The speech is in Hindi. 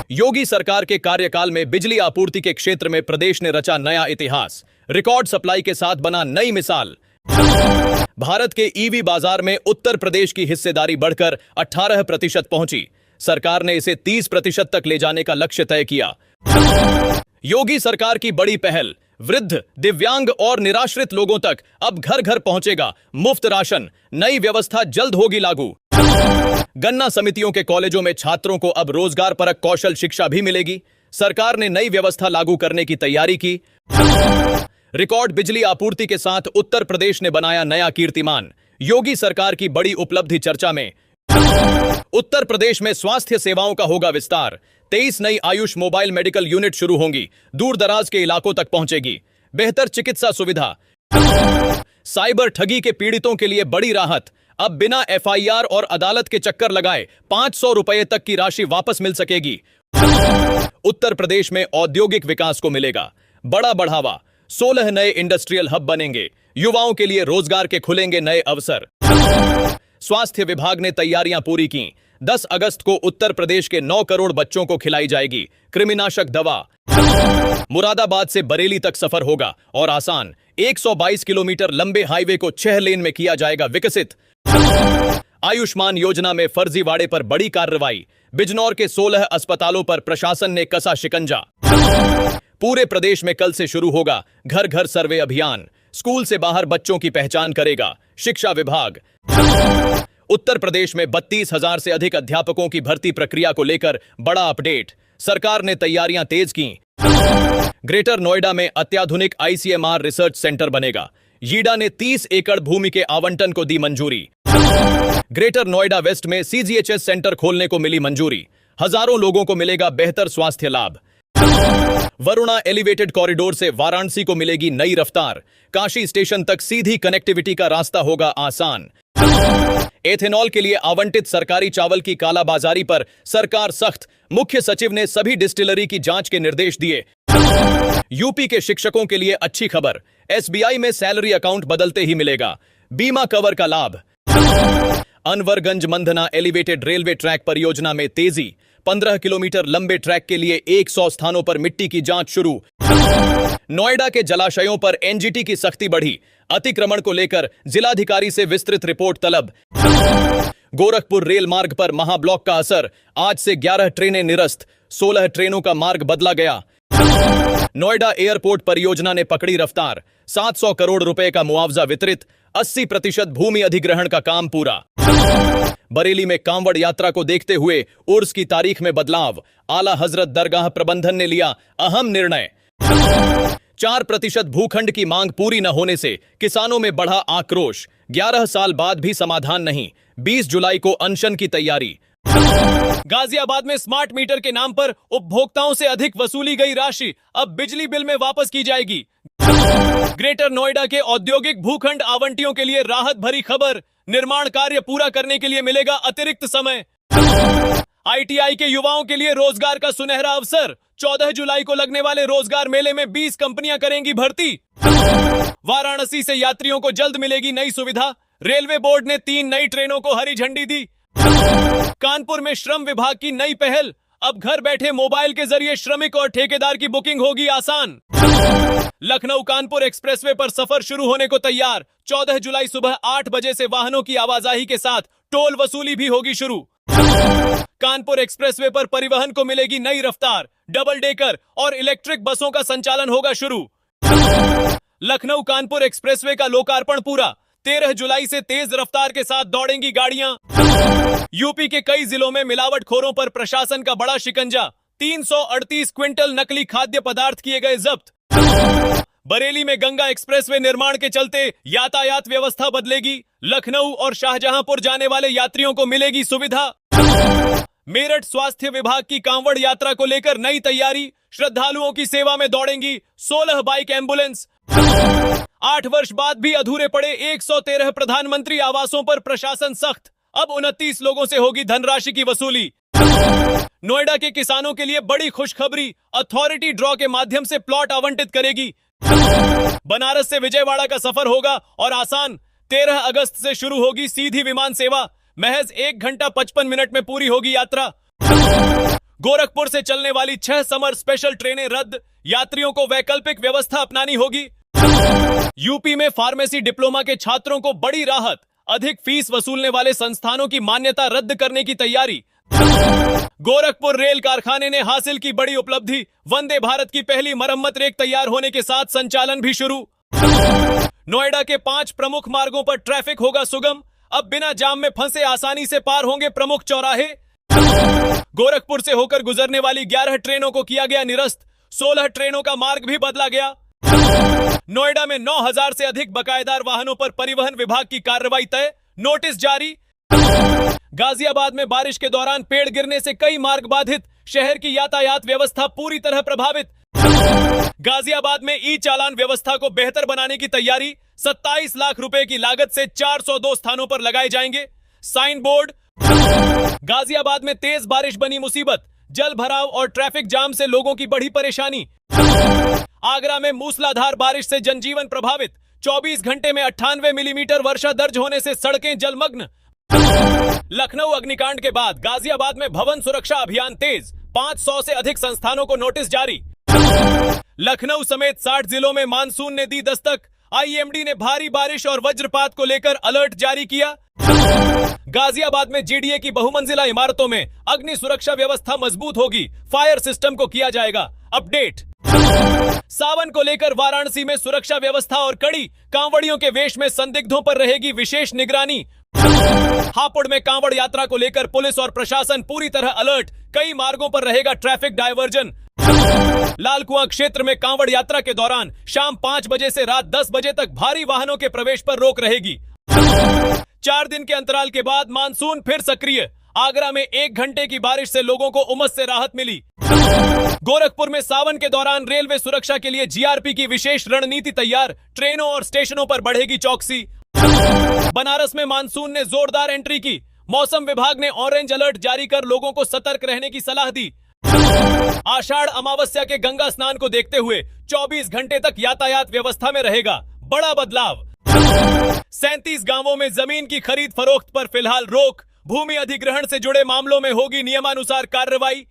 योगी सरकार के कार्यकाल में बिजली आपूर्ति के क्षेत्र में प्रदेश ने रचा नया इतिहास। रिकॉर्ड सप्लाई के साथ बना नई मिसाल। भारत के ईवी बाजार में उत्तर प्रदेश की हिस्सेदारी बढ़कर 18% पहुंची। सरकार ने इसे 30% तक ले जाने का लक्ष्य तय किया। योगी सरकार की बड़ी पहल, वृद्ध, दिव्यांग और निराश्रित लोगों तक अब घर घर पहुंचेगा मुफ्त राशन। नई व्यवस्था जल्द होगी लागू। गन्ना समितियों के कॉलेजों में छात्रों को अब रोजगार परक कौशल शिक्षा भी मिलेगी। सरकार ने नई व्यवस्था लागू करने की तैयारी की। रिकॉर्ड बिजली आपूर्ति के साथ उत्तर प्रदेश ने बनाया नया कीर्तिमान। योगी सरकार की बड़ी उपलब्धि चर्चा में। उत्तर प्रदेश में स्वास्थ्य सेवाओं का होगा विस्तार। 23 नई आयुष मोबाइल मेडिकल यूनिट शुरू होंगी। दूर दराज के इलाकों तक पहुंचेगी बेहतर चिकित्सा सुविधा। साइबर ठगी के पीड़ितों के लिए बड़ी राहत। अब बिना एफआईआर और अदालत के चक्कर लगाए 500 रुपए तक की राशि वापस मिल सकेगी। उत्तर प्रदेश में औद्योगिक विकास को मिलेगा बड़ा बढ़ावा। 16 नए इंडस्ट्रियल हब बनेंगे। युवाओं के लिए रोजगार के खुलेंगे नए अवसर। स्वास्थ्य विभाग ने तैयारियां पूरी की। 10 अगस्त को उत्तर प्रदेश के 9 करोड़ बच्चों को खिलाई जाएगी कृमिनाशक दवा। मुरादाबाद से बरेली तक सफर होगा और आसान। 122 किलोमीटर लंबे हाईवे को 6 लेन में किया जाएगा विकसित। आयुष्मान योजना में फर्जीवाड़े पर बड़ी कार्रवाई। बिजनौर के 16 अस्पतालों पर प्रशासन ने कसा शिकंजा। पूरे प्रदेश में कल से शुरू होगा घर घर सर्वे अभियान। स्कूल से बाहर बच्चों की पहचान करेगा शिक्षा विभाग। उत्तर प्रदेश में 32,000 से अधिक अध्यापकों की भर्ती प्रक्रिया को लेकर बड़ा अपडेट। सरकार ने तैयारियां तेज की। ग्रेटर नोएडा में अत्याधुनिक आईसीएमआर रिसर्च सेंटर बनेगा। यीडा ने 30 एकड़ भूमि के आवंटन को दी मंजूरी। ग्रेटर नोएडा वेस्ट में सीजीएचएस सेंटर खोलने को मिली मंजूरी। हजारों लोगों को मिलेगा बेहतर स्वास्थ्य लाभ। वरुणा एलिवेटेड कॉरिडोर से वाराणसी को मिलेगी नई रफ्तार। काशी स्टेशन तक सीधी कनेक्टिविटी का रास्ता होगा आसान। एथेनॉल के लिए आवंटित सरकारी चावल की कालाबाजारी पर सरकार सख्त। मुख्य सचिव ने सभी डिस्टिलरी की जांच के निर्देश दिए। यूपी के शिक्षकों के लिए अच्छी खबर। एसबीआई में सैलरी अकाउंट बदलते ही मिलेगा बीमा कवर का लाभ। Anwarganj Mandhana elevated railway track परियोजना में तेजी। 15 किलोमीटर लंबे ट्रैक के लिए 100 स्थानों पर मिट्टी की जांच शुरू। नोएडा के जलाशयों पर एनजीटी की सख्ती बढ़ी। अतिक्रमण को लेकर जिलाधिकारी से विस्तृत रिपोर्ट तलब। गोरखपुर रेल मार्ग पर महाब्लॉक का असर। आज से 11 ट्रेनें निरस्त। 16 ट्रेनों का मार्ग बदला गया। नोएडा एयरपोर्ट परियोजना ने पकड़ी रफ्तार। 700 करोड़ रुपए का मुआवजा वितरित। 80% भूमि अधिग्रहण का काम पूरा। बरेली में कांवड़ यात्रा को देखते हुए उर्स की तारीख में बदलाव। आला हजरत दरगाह प्रबंधन ने लिया अहम निर्णय। 4% भूखंड की मांग पूरी न होने से किसानों में बढ़ा आक्रोश। 11 साल बाद भी समाधान नहीं। 20 जुलाई को अनशन की तैयारी। गाजियाबाद में स्मार्ट मीटर के नाम पर उपभोक्ताओं से अधिक वसूली गई राशि अब बिजली बिल में वापस की जाएगी। ग्रेटर नोएडा के औद्योगिक भूखंड आवंटियों के लिए राहत भरी खबर। निर्माण कार्य पूरा करने के लिए मिलेगा अतिरिक्त समय। आईटीआई के युवाओं के लिए रोजगार का सुनहरा अवसर। 14 जुलाई को लगने वाले रोजगार मेले में 20 कंपनियां करेंगी भर्ती। वाराणसी से यात्रियों को जल्द मिलेगी नई सुविधा। रेलवे बोर्ड ने 3 नई ट्रेनों को हरी झंडी दी। कानपुर में श्रम विभाग की नई पहल। अब घर बैठे मोबाइल के जरिए श्रमिक और ठेकेदार की बुकिंग होगी आसान। लखनऊ कानपुर एक्सप्रेसवे पर सफर शुरू होने को तैयार। 14 जुलाई सुबह 8 बजे से वाहनों की आवाजाही के साथ टोल वसूली भी होगी शुरू। कानपुर एक्सप्रेसवे पर परिवहन को मिलेगी नई रफ्तार। डबल डेकर और इलेक्ट्रिक बसों का संचालन होगा शुरू। लखनऊ कानपुर एक्सप्रेसवे का लोकार्पण पूरा। 13 जुलाई से तेज रफ्तार के साथ दौड़ेंगी गाड़ियां। यूपी के कई जिलों में मिलावटखोरों पर प्रशासन का बड़ा शिकंजा। 338 क्विंटल नकली खाद्य पदार्थ किए गए जब्त। बरेली में गंगा एक्सप्रेसवे निर्माण के चलते यातायात व्यवस्था बदलेगी। लखनऊ और शाहजहांपुर जाने वाले यात्रियों को मिलेगी सुविधा। मेरठ स्वास्थ्य विभाग की कांवड़ यात्रा को लेकर नई तैयारी। श्रद्धालुओं की सेवा में दौड़ेंगी 16 बाइक एम्बुलेंस। 8 वर्ष बाद भी अधूरे पड़े 113 प्रधानमंत्री आवासों पर प्रशासन सख्त। अब 29 लोगों से होगी धनराशि की वसूली। नोएडा के किसानों के लिए बड़ी खुशखबरी। अथॉरिटी ड्रॉ के माध्यम से प्लॉट आवंटित करेगी। बनारस से विजयवाड़ा का सफर होगा और आसान। 13 अगस्त से शुरू होगी सीधी विमान सेवा। महज 1 घंटा 55 मिनट में पूरी होगी यात्रा। गोरखपुर से चलने वाली 6 समर स्पेशल ट्रेनें रद्द, यात्रियों को वैकल्पिक व्यवस्था अपनानी होगी। यूपी में फार्मेसी डिप्लोमा के छात्रों को बड़ी राहत, अधिक फीस वसूलने वाले संस्थानों की मान्यता रद्द करने की तैयारी। गोरखपुर रेल कारखाने ने हासिल की बड़ी उपलब्धि, वंदे भारत की पहली मरम्मत रेक तैयार होने के साथ संचालन भी शुरू। नोएडा के 5 प्रमुख मार्गों पर ट्रैफिक होगा सुगम, अब बिना जाम में फंसे आसानी से पार होंगे प्रमुख चौराहे। गोरखपुर से होकर गुजरने वाली 11 ट्रेनों को किया गया निरस्त, 16 ट्रेनों का मार्ग भी बदला गया। नोएडा में 9,000 से अधिक बकायेदार वाहनों पर परिवहन विभाग की कार्रवाई तय, नोटिस जारी। गाजियाबाद में बारिश के दौरान पेड़ गिरने से कई मार्ग बाधित, शहर की यातायात व्यवस्था पूरी तरह प्रभावित। गाजियाबाद में ई चालान व्यवस्था को बेहतर बनाने की तैयारी, 27 लाख रुपए की लागत से 402 स्थानों पर लगाए जाएंगे साइन बोर्ड। गाजियाबाद में तेज बारिश बनी मुसीबत, जल भराव और ट्रैफिक जाम से लोगों की बढ़ी परेशानी। आगरा में मूसलाधार बारिश से जनजीवन प्रभावित, 24 घंटे में 98 मिलीमीटर वर्षा दर्ज होने से सड़कें जलमग्न। लखनऊ अग्निकांड के बाद गाजियाबाद में भवन सुरक्षा अभियान तेज, 500 से अधिक संस्थानों को नोटिस जारी। लखनऊ समेत 60 जिलों में मानसून ने दी दस्तक, आईएमडी ने भारी बारिश और वज्रपात को लेकर अलर्ट जारी किया। गाजियाबाद में जीडीए की बहुमंजिला इमारतों में अग्नि सुरक्षा व्यवस्था मजबूत होगी, फायर सिस्टम को किया जाएगा अपडेट। सावन को लेकर वाराणसी में सुरक्षा व्यवस्था और कड़ी, कांवड़ियों के वेश में संदिग्धों पर रहेगी विशेष निगरानी। हापुड़ में कांवड़ यात्रा को लेकर पुलिस और प्रशासन पूरी तरह अलर्ट, कई मार्गों पर रहेगा ट्रैफिक डायवर्जन। लालकुआं क्षेत्र में कांवड़ यात्रा के दौरान शाम 5 बजे से रात 10 बजे तक भारी वाहनों के प्रवेश पर रोक रहेगी। 4 दिन के अंतराल के बाद मानसून फिर सक्रिय, आगरा में 1 घंटे की बारिश से लोगों को उमस से राहत मिली। गोरखपुर में सावन के दौरान रेलवे सुरक्षा के लिए जीआरपी की विशेष रणनीति तैयार, ट्रेनों और स्टेशनों पर बढ़ेगी चौकसी। बनारस में मानसून ने जोरदार एंट्री की, मौसम विभाग ने ऑरेंज अलर्ट जारी कर लोगों को सतर्क रहने की सलाह दी। आषाढ़ अमावस्या के गंगा स्नान को देखते हुए 24 घंटे तक यातायात व्यवस्था में रहेगा बड़ा बदलाव। 37 गांवों में जमीन की खरीद फरोख्त पर फिलहाल रोक, भूमि अधिग्रहण से जुड़े मामलों में होगी नियमानुसार कार्रवाई।